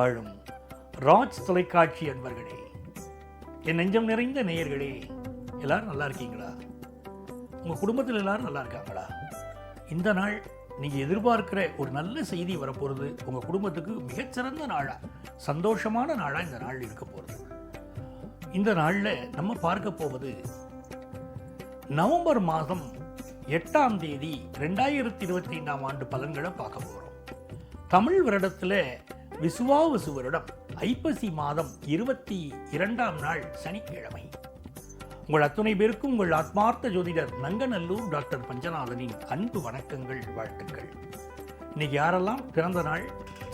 வாழும் ராஜ் தொலைக்காட்சி அன்பர்களே, என் நெஞ்சம் நிறைந்த நேயர்களே, எல்லாரும் நல்லா இருக்கீங்களா? உங்கள் குடும்பத்தில் எல்லாரும் நல்லா இருக்காங்களா? இந்த நாள் நீங்கள் எதிர்பார்க்கிற ஒரு நல்ல செய்தி வரப்போகிறது. உங்கள் குடும்பத்துக்கு மிகச்சிறந்த நாளாக, சந்தோஷமான நாளாக இந்த நாள் இருக்க போகிறது. இந்த நாளில் நம்ம பார்க்க போவது நவம்பர் மாதம் 8ஆம் தேதி 2025ஆம் ஆண்டு பலன்களை பார்க்க போகிறோம். தமிழ் வருடத்தில் விசுவாவசு வருடம் ஐப்பசி மாதம் 22ஆம் நாள் சனிக்கிழமை. உங்கள் அத்துணை பேருக்கும் உங்கள் ஆத்மார்த்த ஜோதிடர் நங்கநல்லூர் டாக்டர் பஞ்சநாதனின் அன்பு வணக்கங்கள், வாழ்த்துக்கள். இன்னைக்கு யாரெல்லாம் பிறந்த நாள்,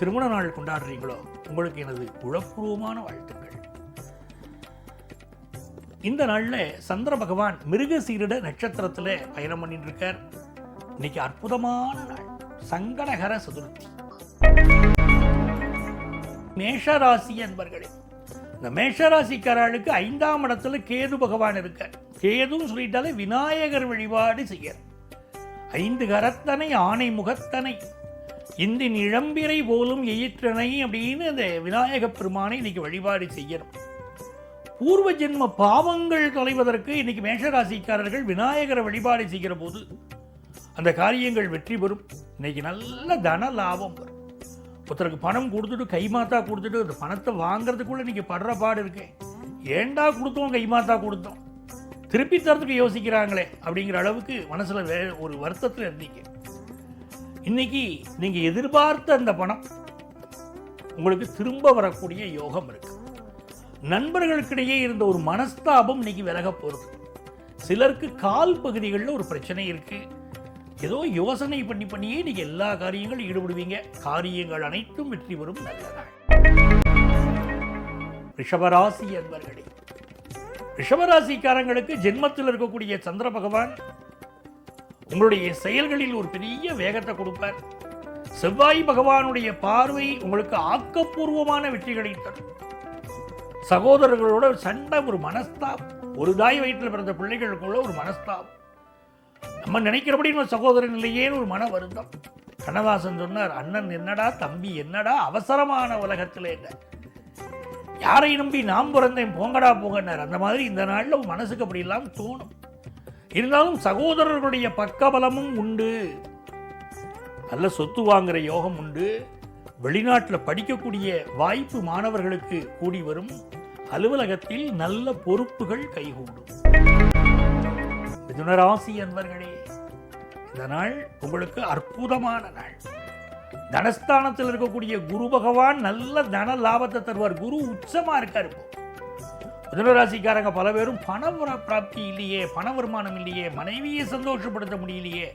திருமண நாள் கொண்டாடுறீங்களோ உங்களுக்கு எனது உளப்பூர்வமான வாழ்த்துக்கள். இந்த நாளில் சந்திர பகவான் மிருகசீரிட நட்சத்திரத்தில் பயணம் பண்ணிட்டு இருக்கார். இன்னைக்கு அற்புதமான நாள், சங்கடகர சதுர்த்தி. மேஷராசி அன்பர்களே, இந்த மேஷராசிக்காரர்களுக்கு 5ஆம் இடத்துல கேது பகவான் இருக்கார். கேதுன்னு சொல்லிட்டாலே விநாயகர் வழிபாடு செய்யணும். 5 கரத்தனை ஆணை முகத்தனை இந்தின் இளம்பிரை போலும் எயிற்றனை அப்படின்னு அந்த விநாயக பெருமானை இன்னைக்கு வழிபாடு செய்யணும். பூர்வ ஜென்ம பாவங்கள் தொலைவதற்கு இன்னைக்கு மேஷராசிக்காரர்கள் விநாயகரை வழிபாடு செய்கிற போது அந்த காரியங்கள் வெற்றி பெறும். இன்னைக்கு நல்ல தன லாபம் வரும். ஒருத்தருக்கு பணம் கொடுத்துட்டு கைமாத்தா கொடுத்துட்டு அந்த பணத்தை வாங்கிறதுக்குள்ள இன்னைக்கு படுற பாடு இருக்கேன். ஏண்டா கொடுத்தோம், கைமாத்தா கொடுத்தோம், திருப்பி தரத்துக்கு யோசிக்கிறாங்களே அப்படிங்கிற அளவுக்கு மனசுல ஒரு வருத்தத்தில் இருந்தீங்க. இன்னைக்கு நீங்க எதிர்பார்த்த அந்த பணம் உங்களுக்கு திரும்ப வரக்கூடிய யோகம் இருக்கு. நண்பர்களுக்கிடையே இருந்த ஒரு மனஸ்தாபம் இன்னைக்கு விலக போகிறது. சிலருக்கு கால் பகுதிகளில் ஒரு பிரச்சனை இருக்கு. ஏதோ யோசனை பண்ணியே நீங்க எல்லா காரியங்களும் ஈடுபடுவீங்க. காரியங்கள் அனைத்தும் வெற்றி பெறும் நல்ல நாள். ரிஷபராசி அன்பர்களே, ரிஷபராசிக்காரங்களுக்கு ஜென்மத்தில் இருக்கக்கூடிய சந்திர பகவான் உங்களுடைய செயல்களில் ஒரு பெரிய வேகத்தை கொடுப்பார். செவ்வாய் பகவானுடைய பார்வை உங்களுக்கு ஆக்கப்பூர்வமான வெற்றிகளை தரும். சகோதரர்களோட சண்டை, ஒரு மனஸ்தாபம், ஒரு தாய் வயிற்றில் பிறந்த பிள்ளைகளுக்குள்ள ஒரு மனஸ்தாபம், நம்ம நினைக்கிறபடி நம்ம சகோதரன் இல்லையேன்னு ஒரு மன வருத்தம். கண்ணதாசன் சொன்னார், அண்ணன் என்னடா, தம்பி என்னடா, அவசரமான உலகத்தில் என்ன, யாரை நம்பி நாம் பிறந்தேன், போங்கடா போங்கன்னார். அந்த மாதிரி இந்த நாளில் மனசுக்கு அப்படி எல்லாம் தோணும். இருந்தாலும் சகோதரர்களுடைய பக்கபலமும் உண்டு. நல்ல சொத்து வாங்குற யோகம் உண்டு. வெளிநாட்டில் படிக்கக்கூடிய வாய்ப்பு மாணவர்களுக்கு கூடி வரும். அலுவலகத்தில் நல்ல பொறுப்புகள் கைகூடும். மிதுனராசி அன்பர்களே, இந்த நாள் உங்களுக்கு அற்புதமான நாள். தனஸ்தானத்தில் இருக்கக்கூடிய குரு பகவான் நல்ல தன லாபத்தை தருவார். குரு உச்சமா இருக்காரு. மிதுனராசிக்காரங்க பல பேரும் பண பிராப்தி இல்லையே, பண வருமானம் இல்லையே, மனைவியை சந்தோஷப்படுத்த முடியலையே,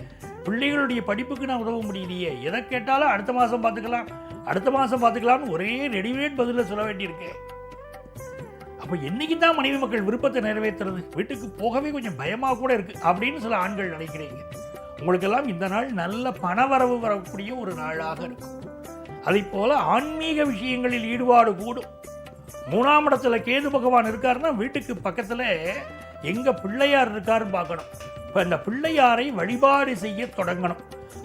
பிள்ளைகளுடைய படிப்புக்கு நான் உதவ முடியலையே, எதை கேட்டாலும் அடுத்த மாதம் பார்த்துக்கலாம், அடுத்த மாதம் பார்த்துக்கலாம்னு ஒரே ரெடிமேட் பதில சொல்ல வேண்டியிருக்கேன். அப்போ என்னைக்கு தான் மனைவி மக்கள் விருப்பத்தை நிறைவேற்றுறது, வீட்டுக்கு போகவே கொஞ்சம் பயமாக கூட இருக்கு அப்படின்னு சில ஆண்கள் நினைக்கிறீங்க. உங்களுக்கெல்லாம் இந்த நாள் நல்ல பணவரவு வரக்கூடிய ஒரு நாளாக இருக்கும். அதை போல ஆன்மீக விஷயங்களில் ஈடுபாடு கூடும். 3ஆம் இடத்துல கேது பகவான் இருக்காருன்னா வீட்டுக்கு பக்கத்தில் எங்க பிள்ளையார் இருக்காருன்னு பார்க்கணும். இப்போ இந்த பிள்ளையாரை வழிபாடு செய்ய தொடங்கணும்.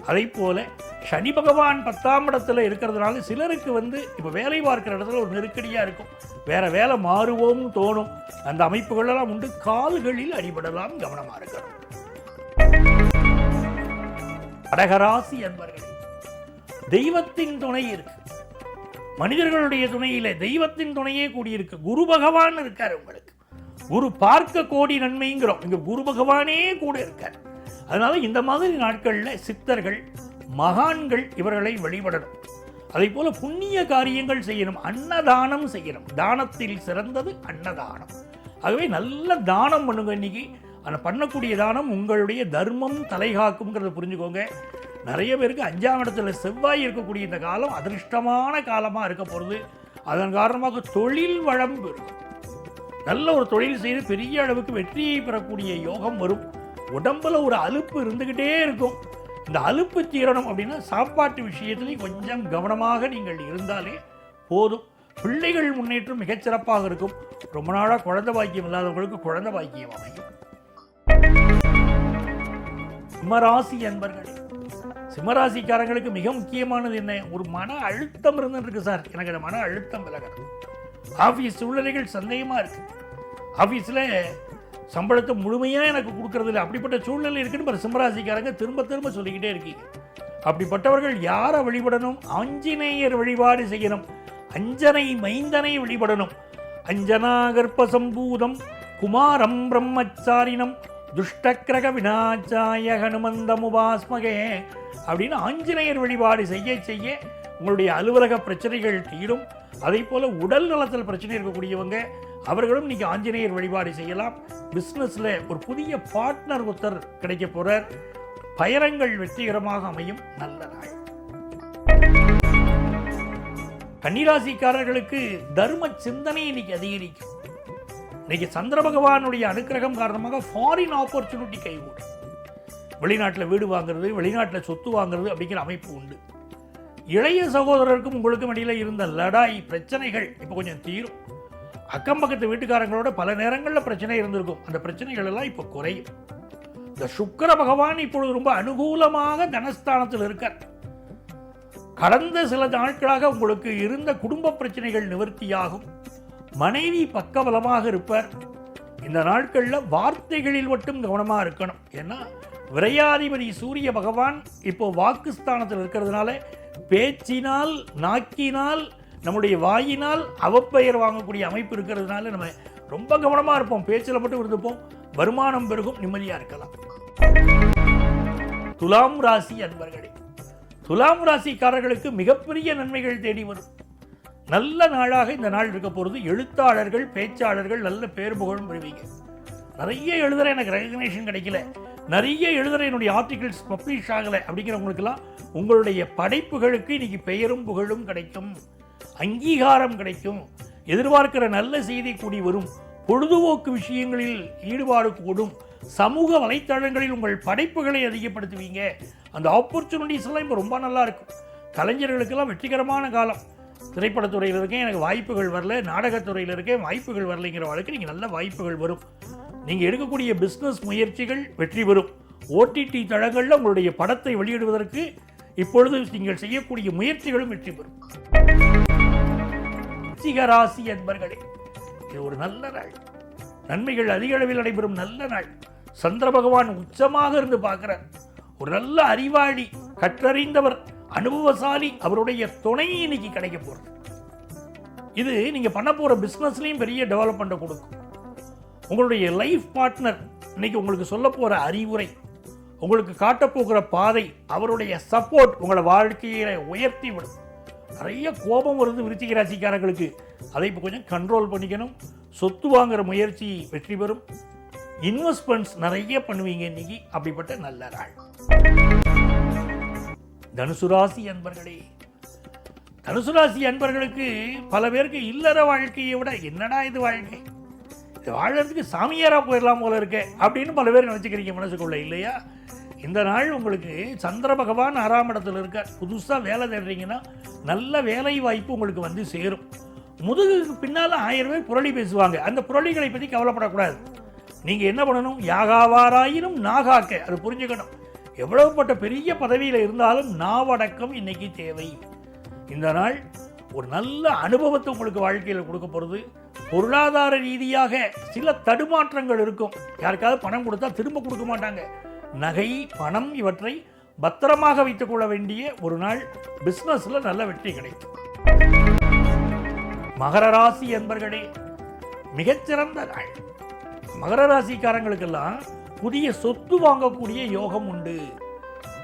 அதை போல சனி பகவான் 10ஆம் இடத்துல இருக்கிறதுனால சிலருக்கு இப்போ வேலை பார்க்கிற இடத்துல ஒரு நெருக்கடியாக இருக்கும். வேற வேலை மாறுவோம்னு தோணும். அந்த அமைப்புகளெல்லாம் உண்டு. கால்களில் அடிபடலாம், கவனமா இருக்கணும். கடகராசி அன்பர்களே, தெய்வத்தின் துணை இருக்கு. மனிதர்களுடைய துணையில தெய்வத்தின் துணையே கூடியிருக்கு. குரு பகவான் இருக்காரு உங்களுக்கு. குரு பார்க்க கோடி நன்மைங்கிறோம். இங்க குரு பகவானே கூட இருக்கார். அதனால இந்த மாதிரி நாட்களில் சித்தர்கள், மகான்கள் இவர்களை வழிபடணும். அதே போல புண்ணிய காரியங்கள் செய்யணும். அன்னதானம் செய்யணும். தானத்தில் சிறந்தது அன்னதானம். ஆகவே நல்ல தானம் பண்ணுங்க. இன்னைக்கு அந்த பண்ணக்கூடிய தானம் உங்களுடைய தர்மம் தலைகாக்கும்ங்கிறத புரிஞ்சுக்கோங்க. நிறைய பேருக்கு 5ஆம் இடத்துல செவ்வாய் இருக்கக்கூடிய இந்த காலம் அதிர்ஷ்டமான காலமாக இருக்க போகிறது. அதன் காரணமாக தொழில் வளம் பெறும். நல்ல ஒரு தொழில் செய்து பெரிய அளவுக்கு வெற்றியை பெறக்கூடிய யோகம் வரும். உடம்புல ஒரு அலுப்பு இருந்துக்கிட்டே இருக்கும். இந்த அலுப்பு தீரணும் அப்படின்னா சாப்பாட்டு விஷயத்திலையும் கொஞ்சம் கவனமாக நீங்கள் இருந்தாலே போதும். பிள்ளைகள் முன்னேற்றம் மிகச்சிறப்பாக இருக்கும். ரொம்ப நாளாக குழந்தை பாக்கியம் இல்லாதவங்களுக்கு குழந்தை பாக்கியம் அமையும். சிம்மராசி அன்பர்களே, சிம்மராசிக்காரங்களுக்கு மிக முக்கியமானது என்ன? ஒரு மன அழுத்தம் இருந்துருக்கு சார், எனக்கு அந்த மன அழுத்தம் விலகணும். ஆஃபீஸ் சூழ்நிலைகள் சந்தேகமாக இருக்கு, ஆஃபீஸில் சம்பளத்தை முழுமையாக எனக்கு கொடுக்கறது இல்லை, அப்படிப்பட்ட சூழ்நிலை இருக்குன்னு சிம்மராசிக்காரங்க திரும்ப திரும்ப சொல்லிக்கிட்டே இருக்கீங்க. அப்படிப்பட்டவர்கள் யாரை வழிபடணும்? ஆஞ்சநேயர் வழிபாடு செய்யணும். அஞ்சனை மைந்தனை வழிபடணும். அஞ்சனா கர்ப்பசம்பூதம் குமாரம் பிரம்மச்சாரினம் துஷ்டக்கிரக விநாச்சாய ஹனுமந்தமுபாஸ்மகே அப்படின்னு ஆஞ்சநேயர் வழிபாடு செய்ய செய்ய உங்களுடைய அலுவலக பிரச்சனைகள் தீரும். அதே போல் உடல் நலத்தில் பிரச்சனை இருக்கக்கூடியவங்க அவர்களும் இன்னைக்கு ஆஞ்சநேயர் வழிபாடு செய்யலாம். பிஸ்னஸில் ஒரு புதிய பார்ட்னர் ஒருத்தர் கிடைக்க போகிறார். பயணங்கள் வெற்றிகரமாக அமையும். நல்ல நாள். கன்னிராசிக்காரர்களுக்கு தர்ம சிந்தனை இன்னைக்கு அதிகரிக்கும். இன்னைக்கு சந்திர பகவானுடைய அனுக்கிரகம் காரணமாக ஃபாரின் ஆப்பர்ச்சுனிட்டி கைகூடும். வெளிநாட்டில் வீடு வாங்குறது, வெளிநாட்டில் சொத்து வாங்குறது அப்படிங்கிற அமைப்பு உண்டு. இளைய சகோதரருக்கும் உங்களுக்கும் இடையில் இருந்த லடாய் பிரச்சனைகள் இப்போ கொஞ்சம் தீரும். அக்கம் பக்கத்து வீட்டுக்காரங்களோட பல நேரங்களில் பிரச்சனை இருந்திருக்கும், அந்த பிரச்சனைகள் எல்லாம் இப்போ குறையும். இந்த சுக்கிர பகவான் இப்பொழுது ரொம்ப அனுகூலமாக தனஸ்தானத்தில் இருக்கார். கடந்த சில நாட்களாக உங்களுக்கு இருந்த குடும்ப பிரச்சனைகள் நிவர்த்தியாகும். மனைவி பக்கபலமாக இருப்பார். இந்த நாட்களில் வார்த்தைகளில் மட்டும் கவனமாக இருக்கணும். ஏன்னா விரையாதிபதி சூரிய பகவான் இப்போ வாக்குஸ்தானத்தில் இருக்கிறதுனால பேச்சினால் நாக்கினால் நம்முடைய வாயினால் அவப்பெயர் வாங்கக்கூடிய அமைப்பு இருக்கிறதுனால நம்ம ரொம்ப கவனமாக இருப்போம். பேச்சில் மட்டும் இருந்துப்போம். வருமானம் பெருகும், நிம்மதியாக இருக்கலாம். துலாம் ராசி அன்பர்களே, துலாம் ராசிக்காரர்களுக்கு மிகப்பெரிய நன்மைகள் தேடி வரும். நல்ல நாளாக இந்த நாள் இருக்க போகிறது. எழுத்தாளர்கள், பேச்சாளர்கள் நல்ல பேர் புகழும் பெறுவீங்க. நிறைய எழுதுற எனக்கு ரெகக்னேஷன் கிடைக்கல, நிறைய எழுதுற என்னுடைய ஆர்டிகிள்ஸ் பப்ளிஷ் ஆகலை அப்படிங்கிறவங்களுக்கெல்லாம் உங்களுடைய படைப்புகளுக்கு இன்னைக்கு பெயரும் புகழும் கிடைக்கும், அங்கீகாரம் கிடைக்கும். எதிர்பார்க்கிற நல்ல செய்தி கூடி வரும். பொழுதுபோக்கு விஷயங்களில் ஈடுபாடு கூடும். சமூக வலைத்தளங்களில் உங்கள் படைப்புகளை அதிகப்படுத்துவீங்க. அந்த ஆப்பர்ச்சுனிட்டிஸ் எல்லாம் இப்போ ரொம்ப நல்லா இருக்கும். கலைஞர்களுக்கெல்லாம் வெற்றிகரமான காலம். திரைப்படத்துறையில் இருக்கேன், எனக்கு வாய்ப்புகள் வரல, நாடகத்துறையில் இருக்கேன், வாய்ப்புகள் வரலைங்கிற வாழ்க்கை நீங்கள் நல்ல வாய்ப்புகள் வரும். நீங்கள் எடுக்கக்கூடிய பிஸ்னஸ் முயற்சிகள் வெற்றி பெறும். ஓடிடி தளங்களில் உங்களுடைய படத்தை வெளியிடுவதற்கு இப்பொழுது நீங்கள் செய்யக்கூடிய முயற்சிகளும் வெற்றி பெறும். ராசி என்பர்களே, இது ஒரு நல்ல நாள். நன்மைகள் அதிக அளவில் நடைபெறும் நல்ல நாள். சந்திர பகவான் உச்சமாக இருந்து பார்க்கிறார். ஒரு நல்ல அறிவாளி, கற்றறிந்தவர், அனுபவசாலி, அவருடைய துணையை இன்னைக்கு கிடைக்க போறது. இது நீங்க பண்ண போற பிசினஸ்லயும் பெரிய டெவலப்மெண்ட்டை கொடுக்கும். உங்களுடைய லைஃப் பார்ட்னர் இன்னைக்கு உங்களுக்கு சொல்ல போற அறிவுரை, உங்களுக்கு காட்டப்போகிற பாதை, அவருடைய சப்போர்ட் உங்களை வாழ்க்கையை உயர்த்தி விடும். நிறைய கோபம் வருது விருச்சிக ராசிக்காரர்களுக்கு, அதை இப்போ கொஞ்சம் கண்ட்ரோல் பண்ணிக்கணும். சொத்து வாங்குற முயற்சி வெற்றி பெறும். இன்வெஸ்ட்மெண்ட்ஸ் நிறைய பண்ணுவீங்க இன்னைக்கு. அப்படிப்பட்ட நல்ல நாள். தனுசு ராசி அன்பர்களே, தனுசு ராசி அன்பர்களுக்கு பல பேருக்கு இல்லற வாழ்க்கையை விட என்னடா இது வாழ்க்கை, இது வாழறதுக்கு சாமியாரா போயிடலாம் போல இருக்கு அப்படின்னு பல பேர் நினைச்சுக்கிறீங்க மனசுக்குள்ள, இல்லையா? இந்த நாள் உங்களுக்கு சந்திர பகவான் 6ஆம் இடத்துல இருக்கார். புதுசாக வேலை தேடுறீங்கன்னா நல்ல வேலை வாய்ப்பு உங்களுக்கு வந்து சேரும். முதுகுக்கு பின்னால் 1000 பேர் புரளி பேசுவாங்க. அந்த புரளிகளை பற்றி கவலைப்படக்கூடாது. நீங்கள் என்ன பண்ணணும்? யாகாவாராயினும் நாகாக்க, அது புரிஞ்சுக்கணும். எவ்வளவுப்பட்ட பெரிய பதவியில் இருந்தாலும் நாவடக்கம் இன்னைக்கு தேவை. இந்த நாள் ஒரு நல்ல அனுபவத்தை உங்களுக்கு வாழ்க்கையில் கொடுக்க போகிறது. பொருளாதார ரீதியாக சில தடுமாற்றங்கள் இருக்கும். யாருக்காவது பணம் கொடுத்தா திரும்ப கொடுக்க மாட்டாங்க. நகை, பணம் இவற்றை பத்திரமாக வைத்துக் கொள்ள வேண்டிய ஒரு நாள். பிஸ்னஸில் நல்ல வெற்றி கிடைக்கும். மகர ராசி என்பர்களே, மிகச்சிறந்த நாள். மகர ராசிக்காரங்களுக்கெல்லாம் புதிய சொத்து வாங்கக்கூடிய யோகம் உண்டு.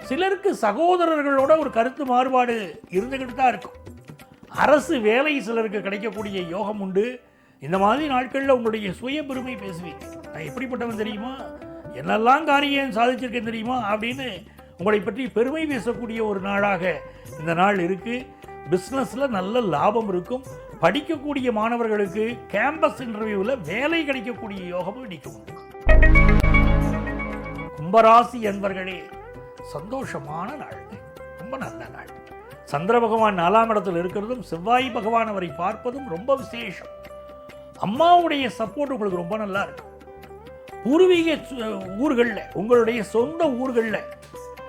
சிலருக்கு சகோதரர்களோட ஒரு கருத்து மாறுபாடு இருந்துகிட்டு தான் இருக்கும். அரசு வேலை சிலருக்கு கிடைக்கக்கூடிய யோகம் உண்டு. இந்த மாதிரி நாட்களில் உங்களுடைய சுய பெருமை பேசுவீங்க. நான் எப்படிப்பட்டவன் தெரியுமா, என்னெல்லாம் காரியம் சாதிச்சிருக்கேன் தெரியுமா அப்படின்னு உங்களை பற்றி பெருமை பேசக்கூடிய ஒரு நாளாக இந்த நாள் இருக்கு. பிஸ்னஸில் நல்ல லாபம் இருக்கும். படிக்கக்கூடிய மாணவர்களுக்கு கேம்பஸ் இன்டர்வியூவில் வேலை கிடைக்கக்கூடிய யோகமும் நிற்கும். கும்பராசி என்பர்களே, சந்தோஷமான நாள், ரொம்ப நல்ல நாள். சந்திர பகவான் 4ஆம் இடத்தில் இருக்கிறதும் செவ்வாய் பகவான் அவரை பார்ப்பதும் ரொம்ப விசேஷம். அம்மாவுடைய சப்போர்ட் உங்களுக்கு ரொம்ப நல்லா இருக்கும். பூர்வீக ஊர்களில், உங்களுடைய சொந்த ஊர்களில்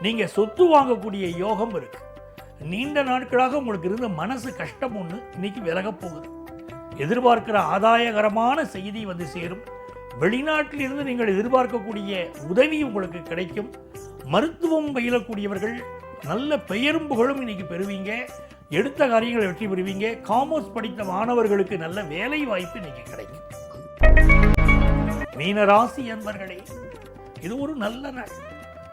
நீங்கள் சொத்து வாங்கக்கூடிய யோகம் இருக்கு. நீண்ட நாட்களாக உங்களுக்கு இருந்த மனசு கஷ்டம் ஒன்று இன்னைக்கு விலகப் போகுது. எதிர்பார்க்கிற ஆதாயகரமான செய்தி வந்து சேரும். வெளிநாட்டிலிருந்து நீங்கள் எதிர்பார்க்கக்கூடிய உதவி உங்களுக்கு கிடைக்கும். மருத்துவம் பயிலக்கூடியவர்கள் நல்ல பெயரும் புகழும் இன்னைக்கு பெறுவீங்க. எடுத்த காரியங்களை வெற்றி பெறுவீங்க. காமர்ஸ் படித்த மாணவர்களுக்கு நல்ல வேலை வாய்ப்பு இன்னைக்கு கிடைக்கும். மீனராசி அன்பர்களே, இது ஒரு நல்ல நாள்.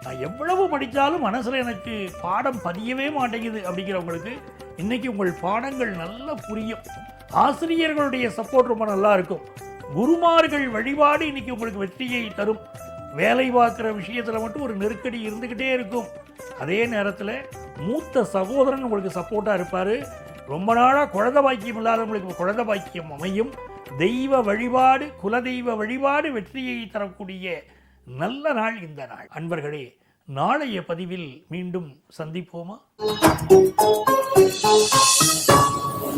நான் எவ்வளவு படித்தாலும் மனசுல எனக்கு பாடம் பதியவே மாட்டேங்குது அப்படிங்கிறவங்களுக்கு இன்னைக்கு உங்கள் பாடங்கள் நல்லா புரியும். ஆசிரியர்களுடைய சப்போர்ட் ரொம்ப நல்லா இருக்கும். குருமார்கள் வழிபாடு இன்னைக்கு உங்களுக்கு வெற்றியை தரும். வேலை பார்க்குற விஷயத்தில் மட்டும் ஒரு நெருக்கடி இருந்துக்கிட்டே இருக்கும். அதே நேரத்தில் மூத்த சகோதரன் உங்களுக்கு சப்போர்ட்டாக இருப்பார். ரொம்ப நாளாக குழந்தை பாக்கியம் இல்லாதவங்களுக்கு குழந்தை பாக்கியம் அமையும். தெய்வ வழிபாடு, குலதெய்வ வழிபாடு வெற்றியை தரக்கூடிய நல்ல நாள் இந்த நாள். அன்பர்களே, நாளைய பதிவில் மீண்டும் சந்திப்போமா?